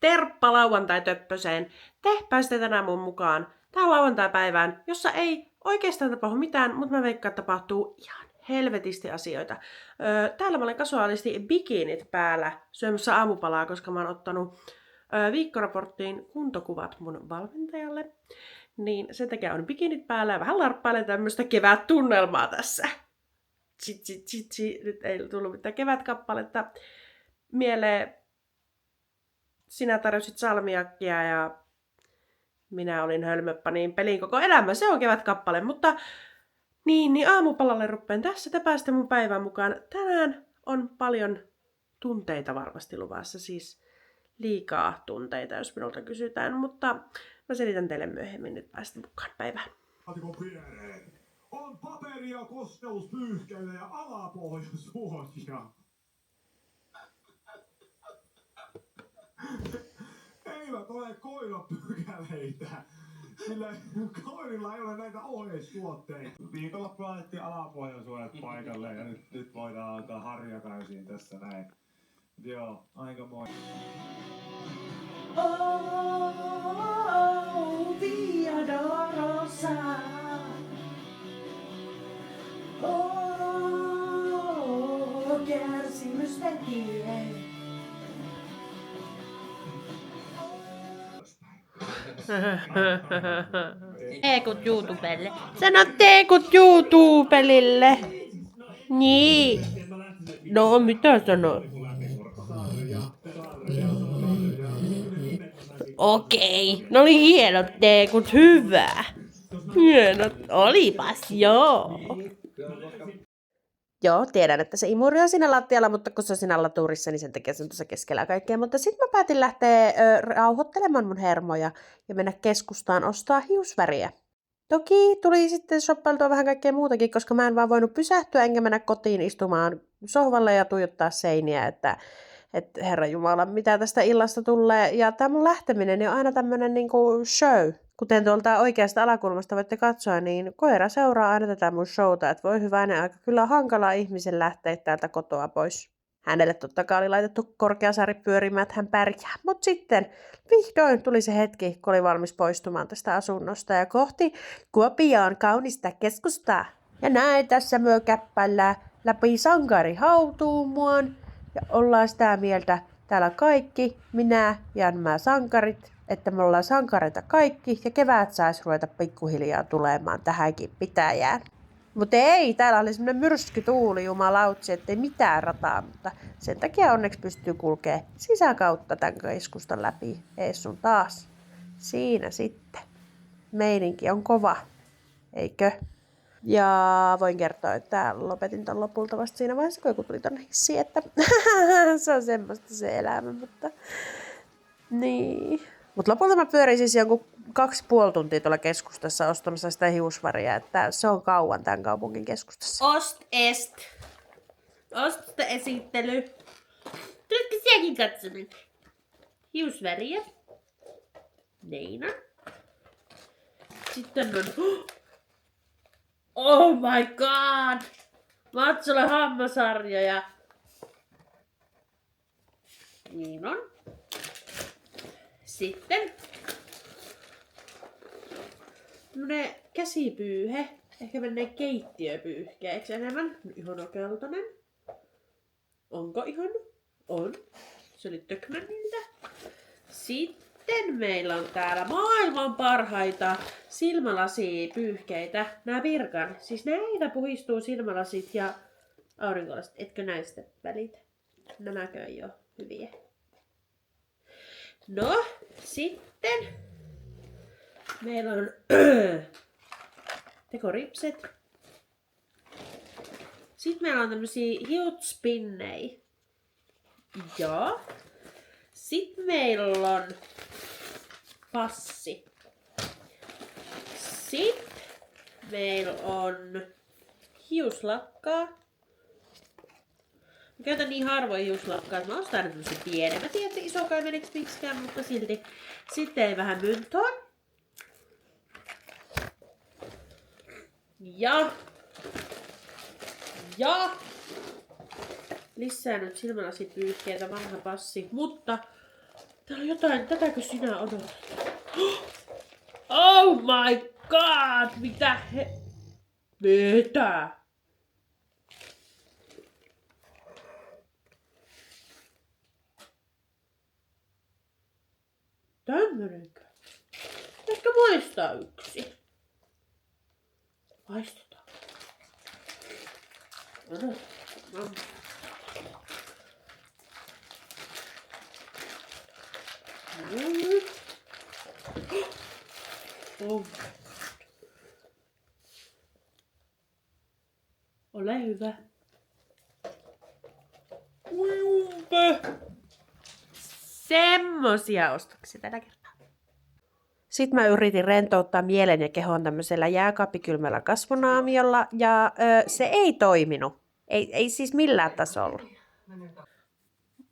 Terppa lauantai-töppöseen. Te pääsitte tänään mun mukaan tähän lauantai-päivään, jossa ei oikeastaan tapahdu mitään, mutta mä veikkaan, että tapahtuu ihan helvetisti asioita. Täällä mä olen kasuaalisti bikinit päällä syömässä aamupalaa, koska mä oon ottanut viikkoraporttiin kuntokuvat mun valmentajalle. Niin sen takia on bikinit päällä ja vähän larppailen tämmöistä kevättunnelmaa tässä. Nyt ei tullut mitään kevätkappaletta mieleen. Sinä tarjosit salmiakkia ja minä olin hölmöppä niin peliin koko elämä. Se on kevätkappale, mutta niin aamupalalle ruppeen tässä. Te pääsitte mun päivän mukaan. Tänään on paljon tunteita varmasti luvassa, siis liikaa tunteita, jos minulta kysytään, mutta mä selitän teille myöhemmin, nyt päästä mukaan päivään. On paperia, kosteuspyyhkeitä ja alapohjasuojia. Eivät ole koirapykäleitä, sillä koirilla ei ole näitä oheistuotteita. Viikonloppu laitettiin alapohjasuojat paikalle ja nyt voidaan alkaa harjakausiin tässä näin. Joo, aika moi. Oh, Via Dolorosa. Oh, kärsimysten tie. Teekut YouTubelle. Sano teekut YouTubelle. Niin. No, mitä sanoo? Okei. No oli hienot teekut, hyvä. Hienot, olipas, joo. Joo, tiedän, että se imuri on siinä lattialla, mutta kun se on siinä laturissa, niin sen takia se on tuossa keskellä kaikkea. Mutta sitten mä päätin lähteä rauhoittelemaan mun hermoja ja mennä keskustaan ostaa hiusväriä. Toki tuli sitten shoppailtua vähän kaikkea muutakin, koska mä en vaan voinut pysähtyä enkä mennä kotiin istumaan sohvalle ja tuijottaa seiniä, että herra jumala, mitä tästä illasta tulee. Ja tää mun lähteminen on aina tämmönen niinku show. Kuten tuolta oikeasta alakulmasta voitte katsoa, niin koira seuraa aina tätä mun showta, että voi hyvänen aika, kyllä on hankalaa ihmisen lähteä täältä kotoa pois. Hänelle totta kai oli laitettu Korkeasaari pyörimään, että hän pärjää. Mutta sitten vihdoin tuli se hetki, kun oli valmis poistumaan tästä asunnosta ja kohti Kuopion kaunista keskustaa. Ja näin tässä myö käppällä läpi sankari hautuu muon. Ja ollaan sitä mieltä täällä kaikki, minä ja nämä sankarit, että me ollaan sankareita kaikki ja kevät saisi ruveta pikkuhiljaa tulemaan tähänkin pitäjään. Mutta ei, täällä oli semmoinen myrskytuuli jumalautsi, ettei mitään rataa, mutta sen takia onneksi pystyy kulkemaan sisäkautta tämän keskustan läpi ees sun taas. Siinä sitten. Meininki on kova, eikö? Ja voin kertoa, että lopetin ton lopulta vasta siinä vaiheessa, kun joku tuli tonne hissiin, että se on semmoista se elämä, mutta niin. Mutta lopulta mä pyörin siis jonkun 2,5 tuntia tuolla keskustassa ostamassa sitä hiusväriä, että se on kauan tämän kaupungin keskustassa. Osta esittely. Tuletko sielläkin katsomaan? Hiusväriä. Neina. Sitten on... Oh my god! Matsolle hammasarjoja. Niin on. Sitten tämmönen käsipyyhe. Ehkä menee keittiöpyyhkeeksi enemmän. Ihana keltainen. Onko ihana? On. Se oli Töckmannilta. Sitten meillä on täällä maailman parhaita silmälasipyyhkeitä. Nää Virkan. Siis näitä puhistuu silmälasit ja aurinkolasit. Etkö näistä välitä? Nämäkö ei oo hyviä? No, sitten meillä on tekoripset. Sitten meillä on tämmösiä hiutspinnejä. Ja sitten meillä on passi. Sitten meillä on hiuslakkaa. Mä käytän niin harvoin hiuslakkaa, että mä ostan aina tämmösen pienen. Mä tiedän, että isokaan ei meneksi miksikään, mutta silti. Sitten vähän myntoon. Ja lisää nyt silmälasipyyhkeitä, vanha passi. Mutta Täällä on jotain, tätäkö sinä odotat? Oh my god! Mitä he... Mitä? Tämmönenkö? Ehkä maistaa yksi. Maistetaan. Oh. Ole hyvä. Semmosia ostoksia tällä kertaa. Sitten mä yritin rentouttaa mielen ja kehon tämmöisellä jääkaappikylmällä kasvonaamiolla ja se ei toiminut. Ei siis millään tasolla.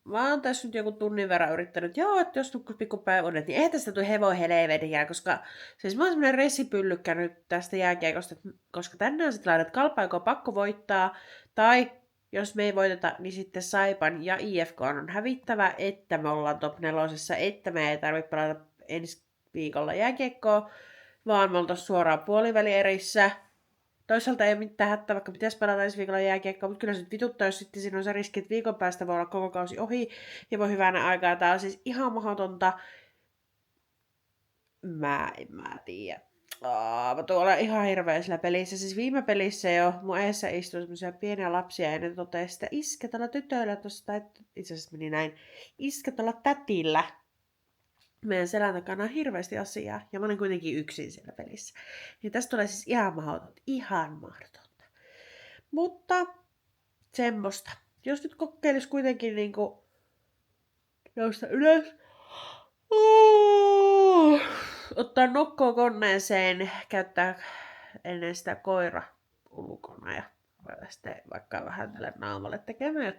Mä oon tässä nyt joku tunnin verran yrittänyt, että jos nukkus pikkupäivuudet, niin eihän tästä tule hevon helvetiä, koska siis mä oon semmonen resipyllykkä nyt tästä jääkiekosta, koska tänään sit laitat kalpaiko pakko voittaa, tai jos me ei voiteta, niin sitten Saipan ja IFK on hävittävä, että me ollaan top 4, että me ei tarvitse pelata ensi viikolla jääkiekkoa, vaan me oltais suoraan puolivälierissä. Toisaalta ei ole mitään hätää, vaikka pitäisi pelata ensi viikolla jääkiekkoa, mutta kyllä se nyt vituttaa, jos sitten siinä on se riski, että viikon päästä voi olla koko kausi ohi ja voi hyvänä aikaa. Tää on siis ihan mahdotonta. Mä tiedä. Mä tuolla ihan hirveä sillä pelissä. Siis viime pelissä jo mun eessä istui semmosia pieniä lapsia ja ne totesi, että iskä tällä tytöllä tosta, itse asiassa meni näin, iskä tällä tätillä. Meidän selän takana on hirveästi asiaa, ja mä olen kuitenkin yksin siellä pelissä. Niin tästä tulee siis ihan mahdotonta. Mutta semmoista. Jos nyt kokeilisi kuitenkin niinku nousta ylös, ottaa nokkoa koneeseen, käyttää ennen sitä koira ulkona ja sitten vaikka vähän tälle naamalle tekemään,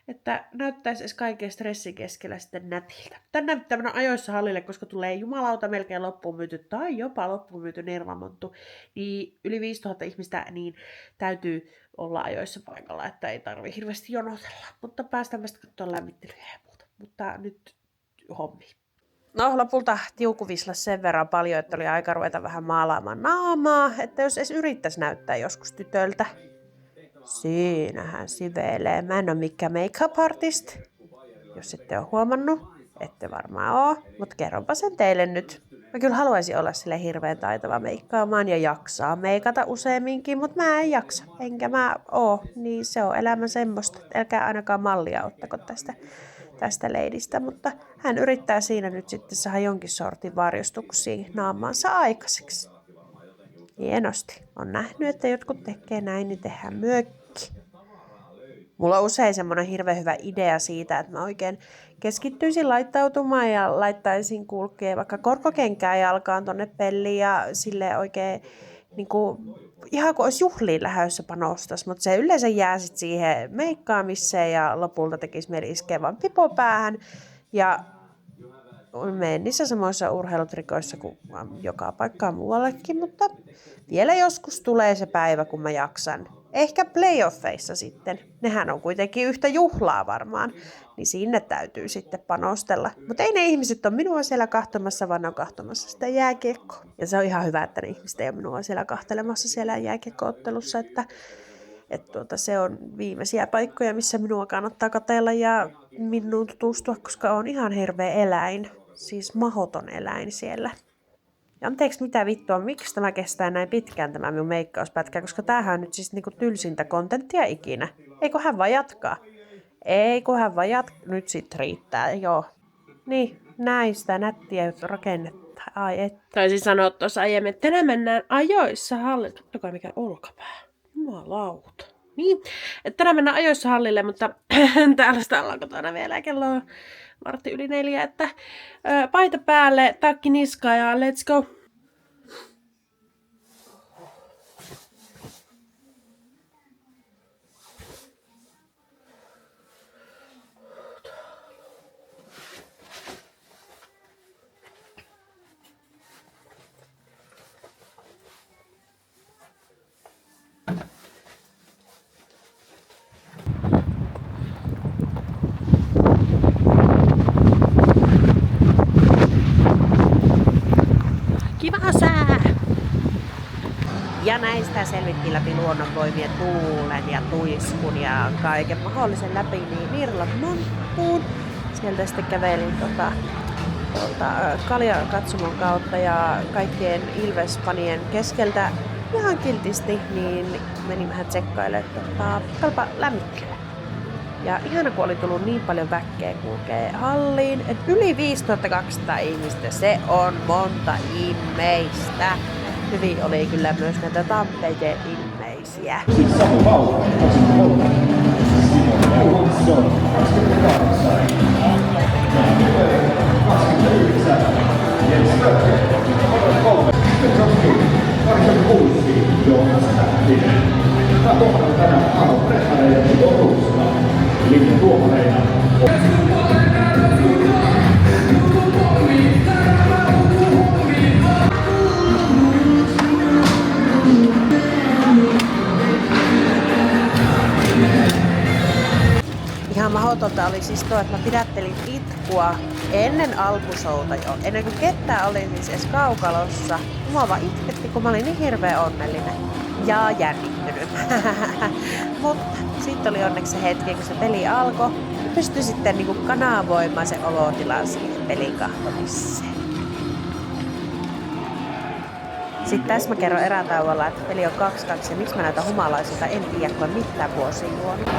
että näyttäisi edes kaiken stressin keskellä sitten nätiltä. Tänään pitää mennä ajoissa hallille, koska tulee jumalauta melkein loppuun myyty tai jopa loppuun myyty Nervamonttu. Niin yli 5000 ihmistä niin täytyy olla ajoissa paikalla, että ei tarvi hirveästi jonotella. Mutta päästään vasta katsomaan lämmittelyä ja muuta. Mutta nyt hommi. No lopulta tiukuvislas sen verran paljon, että oli aika ruveta vähän maalaamaan naamaa, että jos edes yrittäisi näyttää joskus tytöltä. Siinähän sivelee. Mä en oo mikään make-up artist. Jos ette ole huomannut, ette varmaan oo, mutta kerronpa sen teille nyt. Mä kyllä haluaisin olla sille hirveän taitava meikkaamaan ja jaksaa meikata useamminkin, mutta mä en jaksa. Enkä mä oo, niin se on elämä semmoista. Älkää ainakaan mallia ottako tästä leidistä, mutta hän yrittää siinä nyt sitten saada jonkin sortin varjostuksia naamaansa aikaiseksi. Hienosti. On nähnyt, että jotkut tekee näin, niin tehdään myökki. Mulla on usein semmoinen hirveän hyvä idea siitä, että mä oikein keskittyisin laittautumaan ja laittaisin kulkea vaikka korkokenkää jalkaan tonne pelliin ja silleen oikein niin kuin, ihan kuin olisi juhliin lähdössä panostas, mutta se yleensä jää sitten siihen meikkaamiseen ja lopulta tekisi mieli iskeä vaan pipopäähän ja menen niissä samoissa urheilutrikoissa kuin joka paikkaan muuallekin, mutta vielä joskus tulee se päivä, kun mä jaksan. Ehkä playoffeissa sitten. Nehän on kuitenkin yhtä juhlaa varmaan, niin sinne täytyy sitten panostella. Mutta ei ne ihmiset ole minua siellä kahtomassa, vaan ne on kahtomassa sitä jääkiekkoa. Ja se on ihan hyvä, että ne ihmiset ei ole minua siellä kahtelemassa siellä jääkiekko-ottelussa, että se on viimeisiä paikkoja, missä minua kannattaa katsella ja minuun tutustua, koska on ihan hirveä eläin. Siis mahoton eläin siellä. Ja anteeksi mitä vittua, miksi tämä kestää näin pitkään tämä minun meikkauspätkä, koska tämähän on nyt siis niinku tylsintä kontenttia ikinä. Eikö hän vaan jatkaa? Nyt sit riittää, joo. Niin, näin sitä nättiä rakennetta. Ai et. Taisin sanoa tuossa aiemmin, että tänään mennään ajoissa hallille. Katsokaa mikä olkapää. Jumalauta. Niin, että tänään mennään ajoissa hallille, mutta täällä sitä ollaan kotona vielä kello on 3:15, että paita päälle, takki niskaan ja let's go. Ja näistä selvittiin läpi luonnonvoimien tuulen ja tuiskun ja kaiken mahdollisen läpi niin Mirlan monttuun. Sieltä sitten kävelin Kalja-katsomon kautta ja kaikkien ilvespanien keskeltä ihan kiltisti, niin menin vähän tsekkailemaan Kalpa lämmikkele. Ja ihana, kun oli tullut niin paljon väkkeä kulkee halliin, että yli 5200 ihmistä, se on monta ihmeistä. Hyvin oli kyllä myös näitä Tampereen ihmeisiä. Ihan mahdotonta oli siis tuo, että mä pidättelin itkua ennen alkusouta jo. Ennen kuin ketään oli siis edes kaukalossa. Mua vaan itketti, kun mä olin niin hirveän onnellinen. Ja jännittynyt. Mutta sitten oli onneksi se hetki, kun se peli alkoi. Pystyi sitten niinku kanavoimaan se olotila siihen pelin kahtomiseen. Sitten tässä mä kerron erätauolla, että peli on 2-2 ja miksi mä näytän humalaisilta, en tiedä, kun mitään vuosia juonut.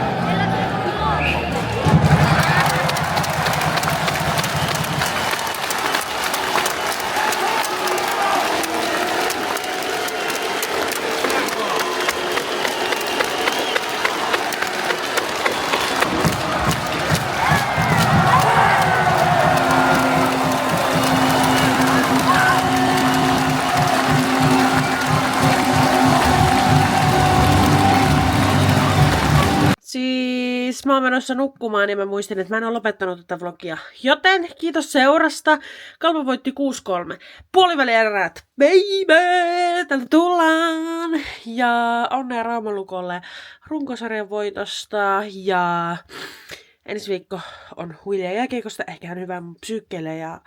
Siis mä oon menossa nukkumaan ja mä muistin, että mä en ole lopettanut tätä vlogia. Joten kiitos seurasta. Kalpa voitti 6-3. Puolivälierät, baby! Tältä tullaan! Ja onnea Rauman-Lukolle runkosarjan voitosta. Ja ensi viikko on huilia jääkiekosta. Ehkä hän hyvä psyykkeelle ja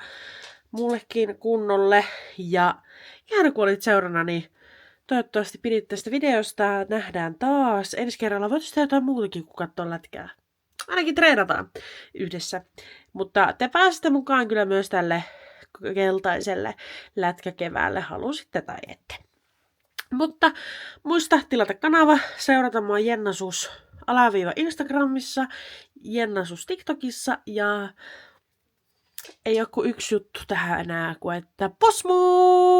mullekin kunnolle. Ja ihana kun olit seurana, niin toivottavasti pidit tästä videosta. Nähdään taas. Ensi kerralla voitaisiin tehdä jotain muutakin kuin katsoa lätkää. Ainakin treenataan yhdessä. Mutta te pääsette mukaan kyllä myös tälle keltaiselle lätkäkeväälle. Halusitte tai ette. Mutta muista tilata kanava. Seurata mua Jennasus _ Instagramissa. Jennasus TikTokissa. Ja ei ole kuin yksi juttu tähän enää kuin että posmuu!